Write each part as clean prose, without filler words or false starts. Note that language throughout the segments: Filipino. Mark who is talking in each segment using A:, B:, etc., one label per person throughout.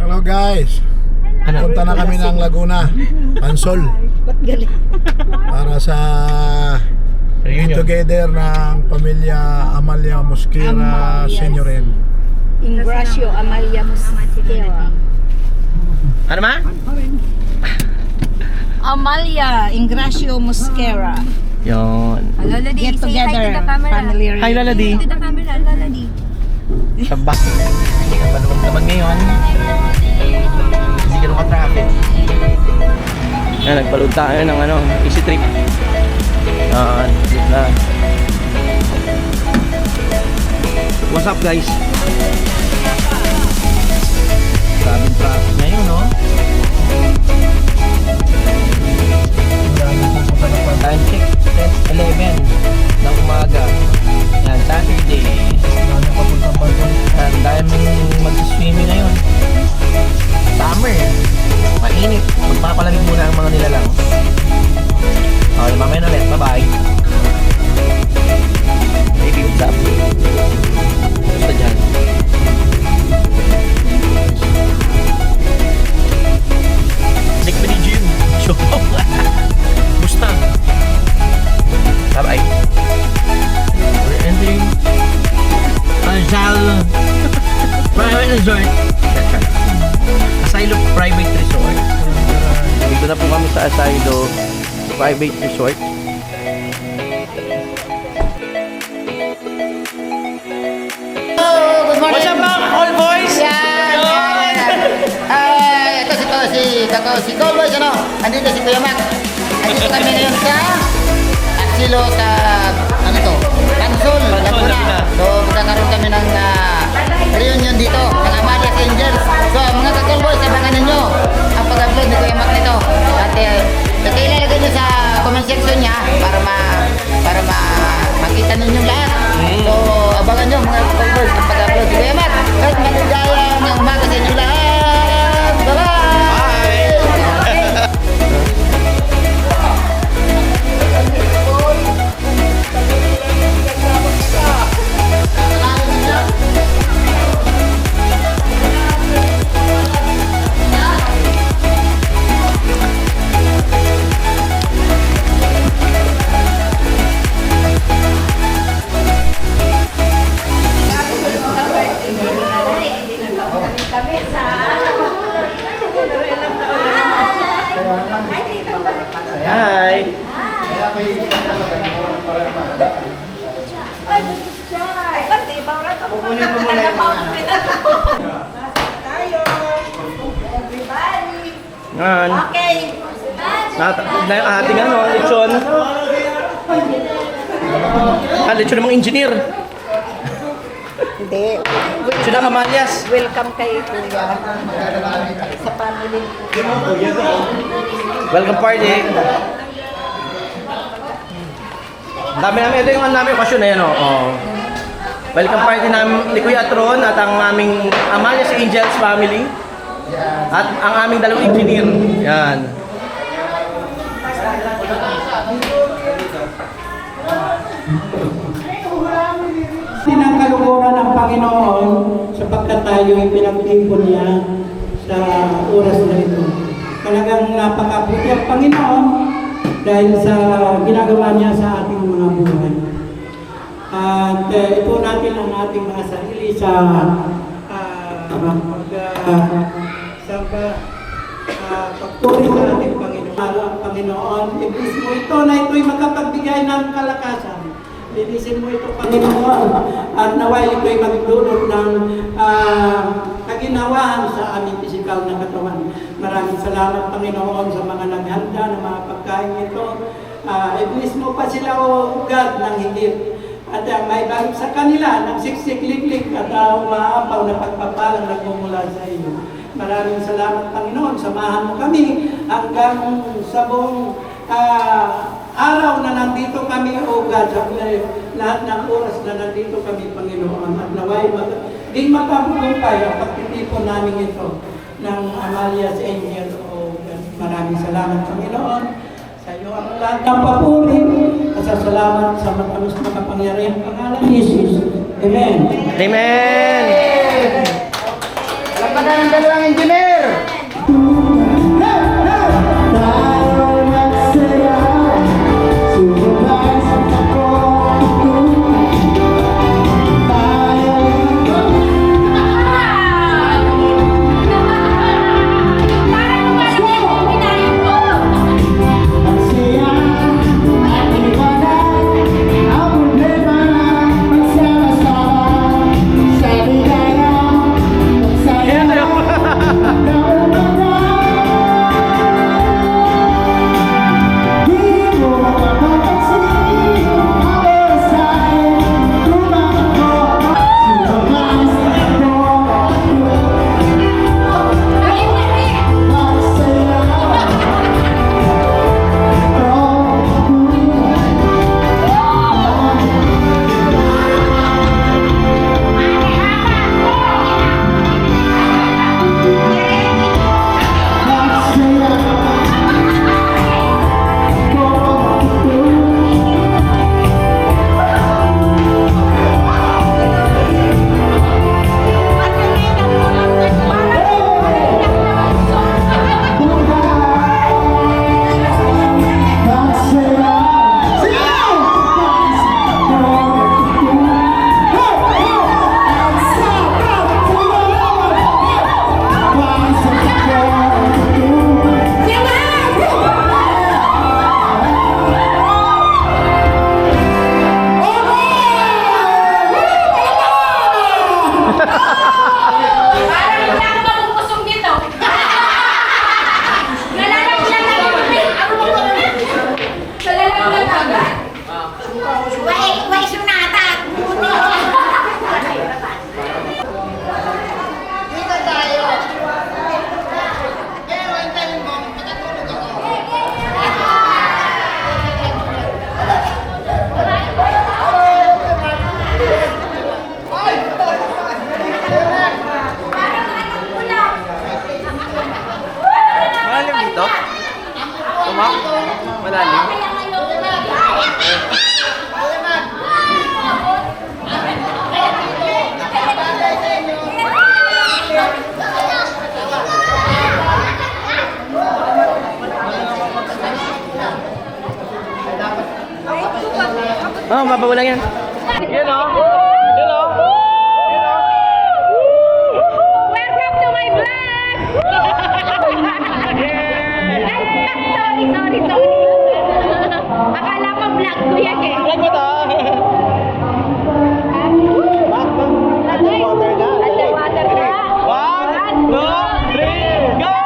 A: Hello guys. Punta na kami ng Laguna, Pansol. Para sa get together ng pamilya Amalia Mosquera Senyoren.
B: Ingracio Amalia Mosquera.
C: Ano ma?
B: Amalia Ingracio Mosquera.
C: Yon.
D: Lola D,
B: Get
D: say hi
B: together,
D: to the camera.
B: family reunion.
C: Hi Lola D.
D: To the camera, Lola D.
C: Sabak. Hindi ka maluwag naman ngayon. Hindi ka ka-traffic. Yan, nagpaload tayo ng easy trip. Trip na. What's up guys? Grabing traffic ngayon, no? Time check, 10:11 ng umaga. Yan, Saturday. Yan, dahil mag-swimming ngayon. Summer. Mainit. Magpapalamig muna ang mga nilalang. Okay, mamaya na ulit. Bye-bye. Baby, what's up? Gusto dyan? Nick mo ni Jim. Show. Gusto. Bye-bye. We're entering Anjal Private Resort. Asilo Private Resort. Dito na po kami sa Asilo Private Resort. What's up mga all boys?
E: Ito si Call Boys, ano? Andito si Kuya Mac. Andito kami ngayon sa Asilo sa, ano to? Pansol, Laguna. So, magkakaroon kami ng reunion dito, ng Amalia's Angels. So, mga ka-Call Boys, abangan ninyo ang pag-upload ni Kuya Mac nito. At ilalagay nyo sa comment section niya para makita ninyo lahat. So, abangan nyo mga Call Boys ang pag-upload ni Kuya Mac. At maligayang umaga sa inyo lahat. Bye-bye!
C: Hi!
E: Pupunin mo muna yung
C: Yan. Na yung ating lechon. Lechon ng mga engineer.
B: Hindi.
C: Lechon ng Amalias.
B: Welcome kay Kuya. Sa family.
C: Welcome party. Dami namin, ito yung namin okasyon na yan, oh. Welcome party namin ni Kuya Atron at ang aming Amalia's Angels family. At ang aming dalawang engineer. Yan.
F: Ng kalungkuran ng Panginoon sapagkat tayo ay pinagtimpon niya sa oras na ito. Talagang napakabuti ang Panginoon dahil sa ginagawa niya sa ating mga buhay. At ito natin ang ating mga sarili sa pagpuri sa ating Panginoon. Ibig mo ito na ito'y makapagbigay ng kalakasan. Linisin mo ito, Panginoon, at naway ito'y magdulot ng kaginawahan sa aming pisikal na katawan. Maraming salamat, Panginoon, sa mga naghanda ng mga pagkain ito. Iblis mo pa sila, O God, ng higit. At may balik sa kanila, nagsiksik-liklik at umaapaw na pagpapalang nagmumula sa iyo. Maraming salamat, Panginoon. Samahan mo kami hanggang sa buong araw na nandito kami, O God, sa lahat ng oras na nandito kami, Panginoon. At naway, di matabukumpay ang pagtitipon namin ito ng Amalia's Angel, O God. Maraming salamat, Panginoon. Sa iyo ang lahat ng papuri at sa salamat sa matamis na kapangyarihang pangalan ni Jesus. Amen.
C: Amen.
E: Palakpakan ng dalawang engineer!
C: Malalim dito? Tumak? Malalim? Oh, mababaw lang yan. Yan o. Yan o.
D: Welcome to my vlog! Sorry. Akala ko vlog ko yan eh.
C: Vlog mo to. Underwater na.
D: Underwater na.
C: 1, 2, 3, go!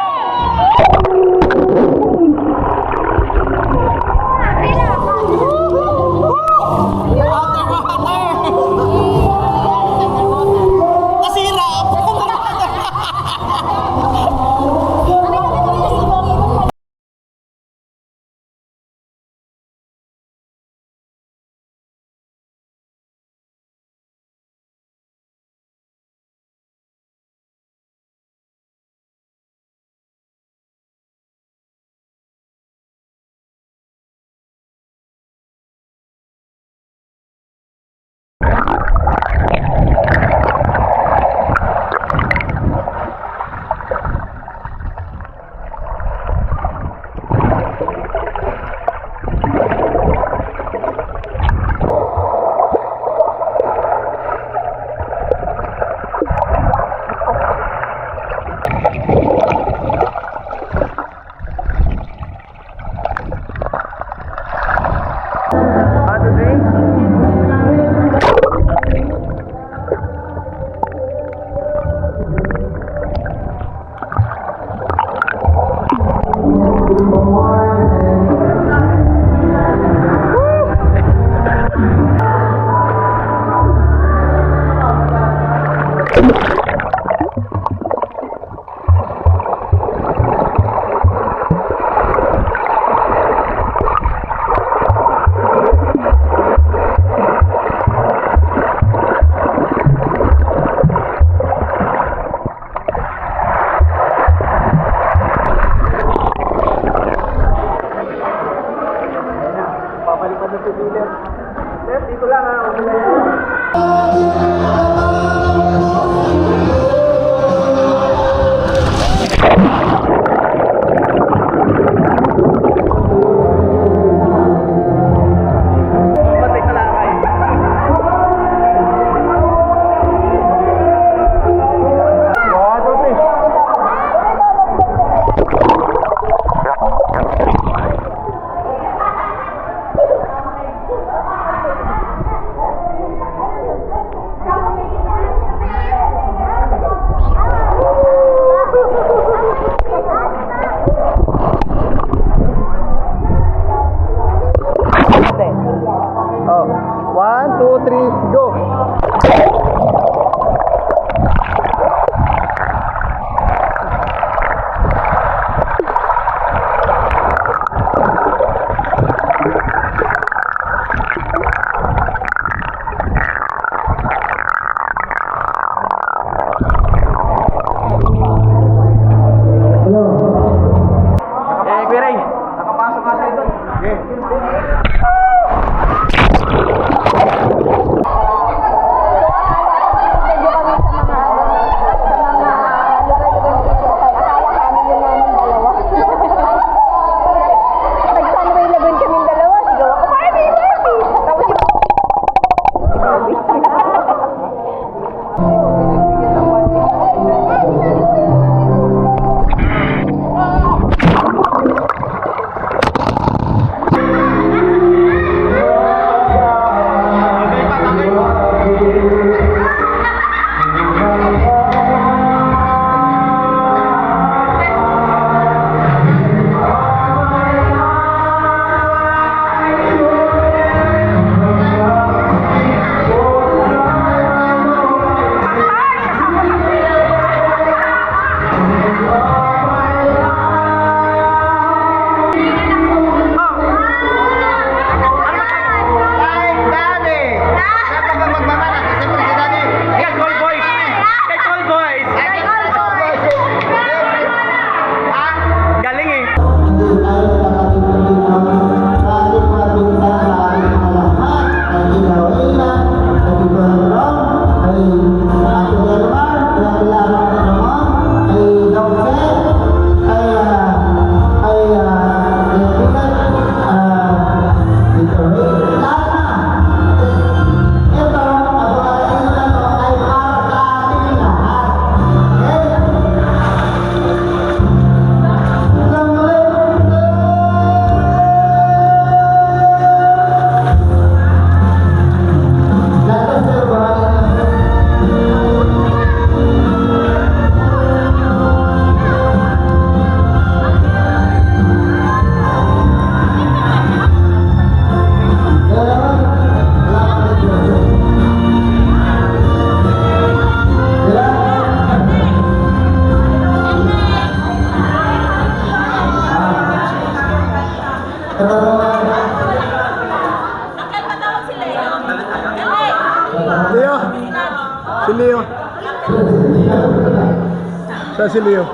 A: Saan si Leo?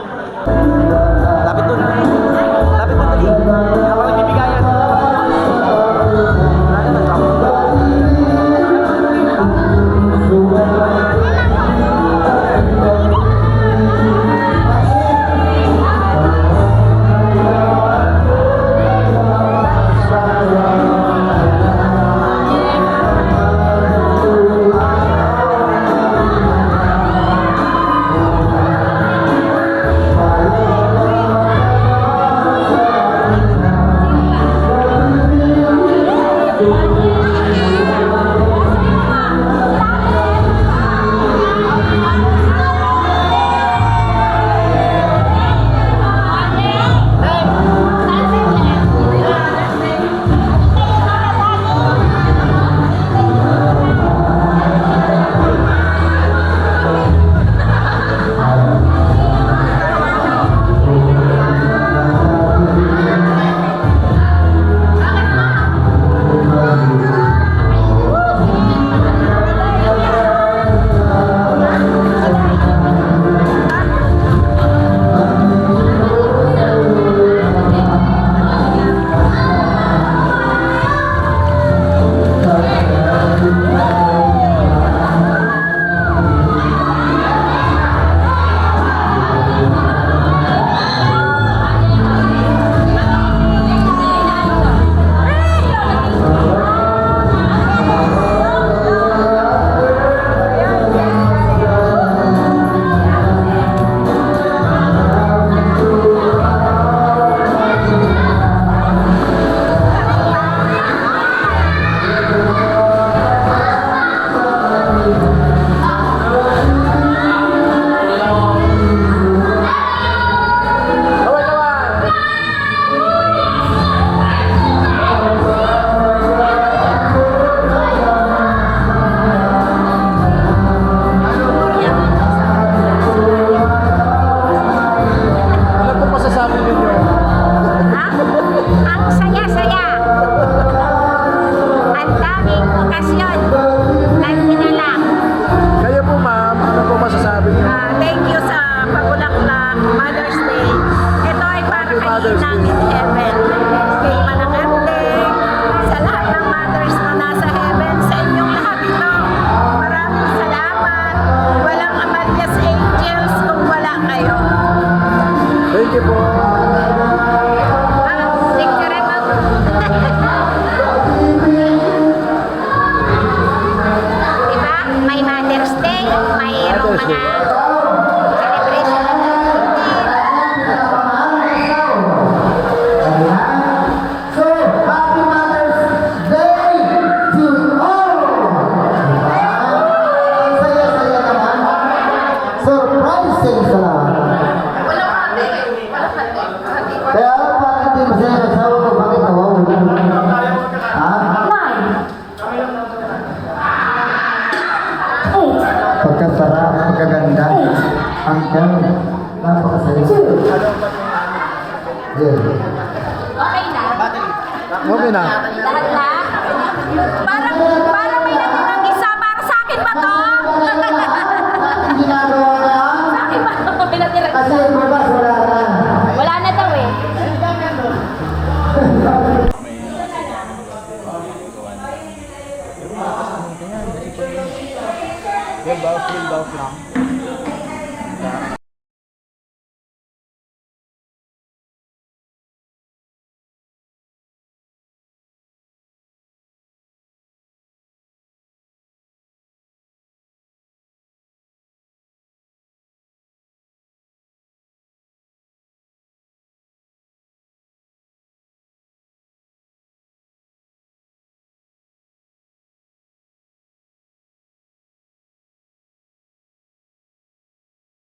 C: Lapit doon. Lapit doon, dali. Habang nagbibigayan.
A: Ano po masasabi ninyo?
D: Ha? Ang saya-saya. Ang daming okasyon. Nagdinala.
A: Kayo po ma'am, ano po masasabi niyo?
D: Thank you sa Pabulaklak Mother's Day. Ito ay para
A: Happy Mother's
D: kaninang
A: Day.
D: in heaven. Kay Manangante, sa lahat ng mothers na nasa heaven, sa inyong lahat ito. Maraming salamat. Walang Amalia's Angels kung wala kayo.
A: Thank you po.
D: Thank you rin, ma'am. Diba? May Mother's Day, mayroong
A: Mother's Day.
D: mga celebration ng
E: So, Happy Mother's Day to all! Ang saya-saya naman. Surprising sa lahat. Kaya parang hindi masaya nagsawa ko, bakit nawawala? Ha? Pagkasarap, pagkaganda, hanggang napakasaya. Yeah.
D: Okay na.
A: Okay na.
D: Lahat na? Parang may natinang isa. Para sa akin ba to?
E: Ginagawa na
D: Sa akin ba? May natirang
E: kasi
D: isa.
E: mabas wala